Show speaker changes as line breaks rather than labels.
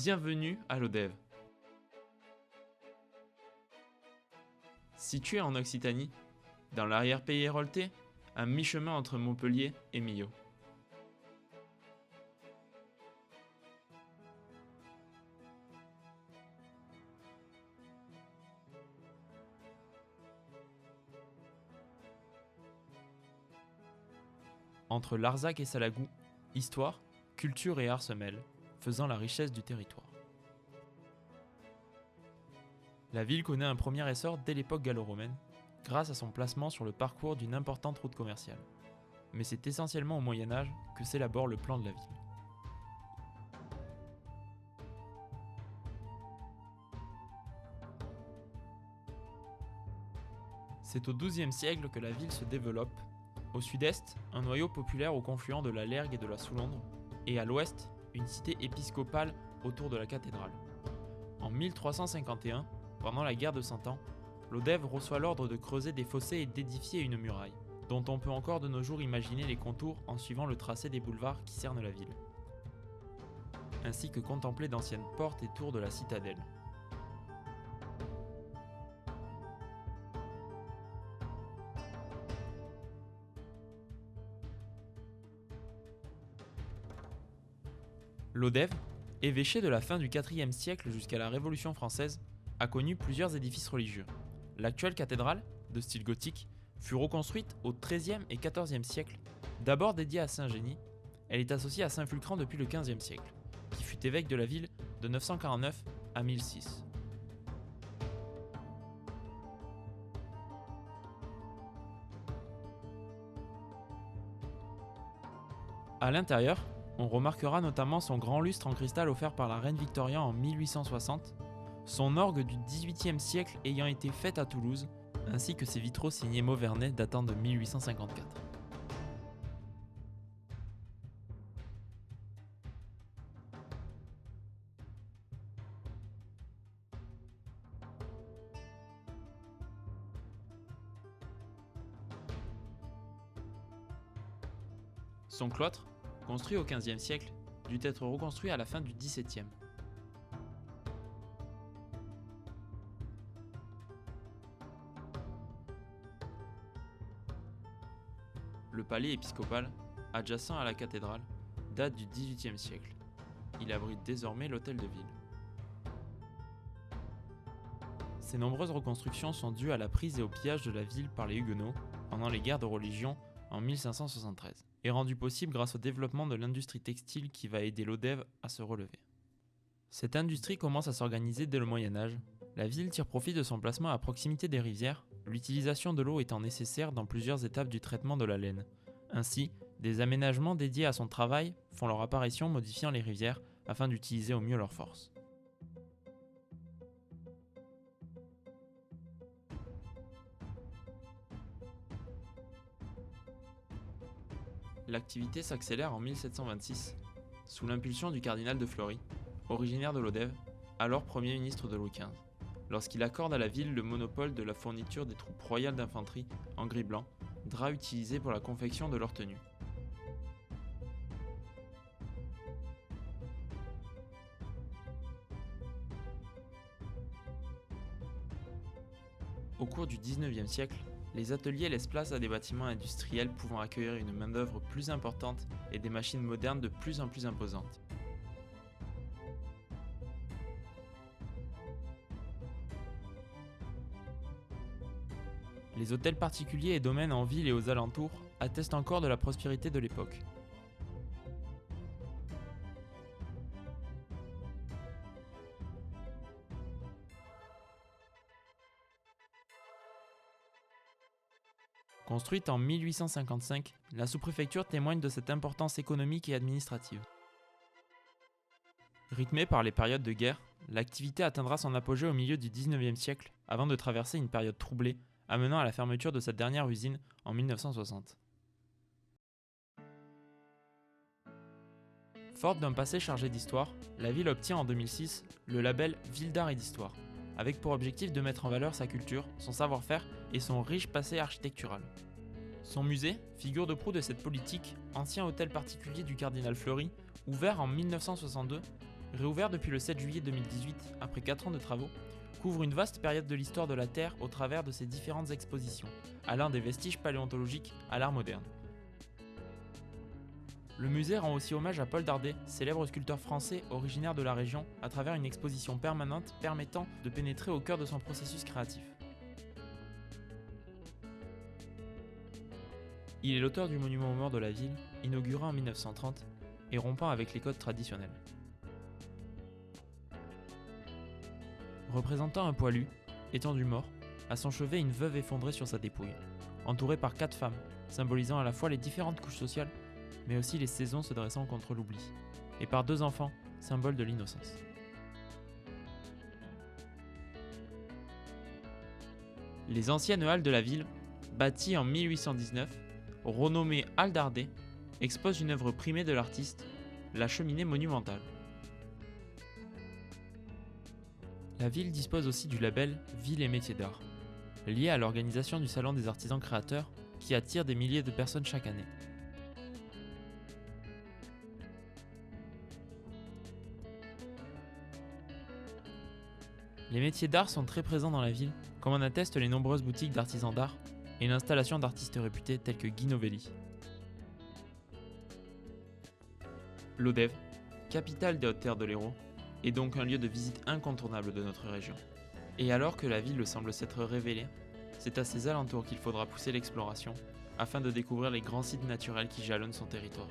Bienvenue à l'Odève. Situé en Occitanie, dans l'arrière-pays héroltais, à mi-chemin entre Montpellier et Millau. Entre Larzac et Salagou, histoire, culture et art se mêlent, faisant la richesse du territoire. La ville connaît un premier essor dès l'époque gallo-romaine, grâce à son placement sur le parcours d'une importante route commerciale. Mais c'est essentiellement au Moyen-Âge que s'élabore le plan de la ville. C'est au XIIe siècle que la ville se développe. Au sud-est, un noyau populaire au confluent de la Lergue et de la Soulondre, et à l'ouest, une cité épiscopale autour de la cathédrale. En 1351, pendant la guerre de Cent Ans, l'Odève reçoit l'ordre de creuser des fossés et d'édifier une muraille, dont on peut encore de nos jours imaginer les contours en suivant le tracé des boulevards qui cernent la ville, ainsi que contempler d'anciennes portes et tours de la citadelle. L'Odève, évêché de la fin du IVe siècle jusqu'à la Révolution française, a connu plusieurs édifices religieux. L'actuelle cathédrale, de style gothique, fut reconstruite au XIIIe et XIVe siècle. D'abord dédiée à Saint-Génie, elle est associée à Saint Fulcran depuis le XVe siècle, qui fut évêque de la ville de 949 à 1006. À l'intérieur, on remarquera notamment son grand lustre en cristal offert par la reine Victoria en 1860, son orgue du XVIIIe siècle ayant été faite à Toulouse, ainsi que ses vitraux signés Mauvernet datant de 1854. Son cloître, construit au XVe siècle, dut être reconstruit à la fin du XVIIe. Le palais épiscopal, adjacent à la cathédrale, date du XVIIIe siècle. Il abrite désormais l'hôtel de ville. Ces nombreuses reconstructions sont dues à la prise et au pillage de la ville par les Huguenots pendant les guerres de religion en 1573, et rendues possibles grâce au développement de l'industrie textile qui va aider l'Odève à se relever. Cette industrie commence à s'organiser dès le Moyen-Âge. La ville tire profit de son placement à proximité des rivières, l'utilisation de l'eau étant nécessaire dans plusieurs étapes du traitement de la laine. Ainsi, des aménagements dédiés à son travail font leur apparition modifiant les rivières afin d'utiliser au mieux leurs forces. L'activité s'accélère en 1726, sous l'impulsion du cardinal de Fleury, originaire de l'Odève, alors Premier ministre de Louis XV, lorsqu'il accorde à la ville le monopole de la fourniture des troupes royales d'infanterie en gris-blanc, drap utilisé pour la confection de leurs tenues. Au cours du XIXe siècle, les ateliers laissent place à des bâtiments industriels pouvant accueillir une main-d'œuvre plus importante et des machines modernes de plus en plus imposantes. Les hôtels particuliers et domaines en ville et aux alentours attestent encore de la prospérité de l'époque. Construite en 1855, la sous-préfecture témoigne de cette importance économique et administrative. Rythmée par les périodes de guerre, l'activité atteindra son apogée au milieu du XIXe siècle, avant de traverser une période troublée, amenant à la fermeture de cette dernière usine en 1960. Forte d'un passé chargé d'histoire, la ville obtient en 2006 le label Ville d'art et d'histoire, avec pour objectif de mettre en valeur sa culture, son savoir-faire et son riche passé architectural. Son musée, figure de proue de cette politique, ancien hôtel particulier du cardinal Fleury, ouvert en 1962, Réouvert depuis le 7 juillet 2018, après 4 ans de travaux, couvre une vaste période de l'histoire de la Terre au travers de ses différentes expositions, allant des vestiges paléontologiques à l'art moderne. Le musée rend aussi hommage à Paul Dardet, célèbre sculpteur français originaire de la région, à travers une exposition permanente permettant de pénétrer au cœur de son processus créatif. Il est l'auteur du monument aux morts de la ville, inauguré en 1930 et rompant avec les codes traditionnels. Représentant un poilu, étendu mort, à son chevet une veuve effondrée sur sa dépouille, entourée par 4 femmes, symbolisant à la fois les différentes couches sociales, mais aussi les saisons se dressant contre l'oubli, et par 2 enfants, symbole de l'innocence. Les anciennes halles de la ville, bâties en 1819, renommées Halles Dardet, exposent une œuvre primée de l'artiste, la cheminée monumentale. La ville dispose aussi du label Ville et métiers d'art, lié à l'organisation du Salon des artisans créateurs qui attire des milliers de personnes chaque année. Les métiers d'art sont très présents dans la ville, comme en attestent les nombreuses boutiques d'artisans d'art et l'installation d'artistes réputés tels que Guy Novelli. Lodève, capitale des Hautes-Terres de l'Hérault, est donc un lieu de visite incontournable de notre région. Et alors que la ville semble s'être révélée, c'est à ses alentours qu'il faudra pousser l'exploration afin de découvrir les grands sites naturels qui jalonnent son territoire.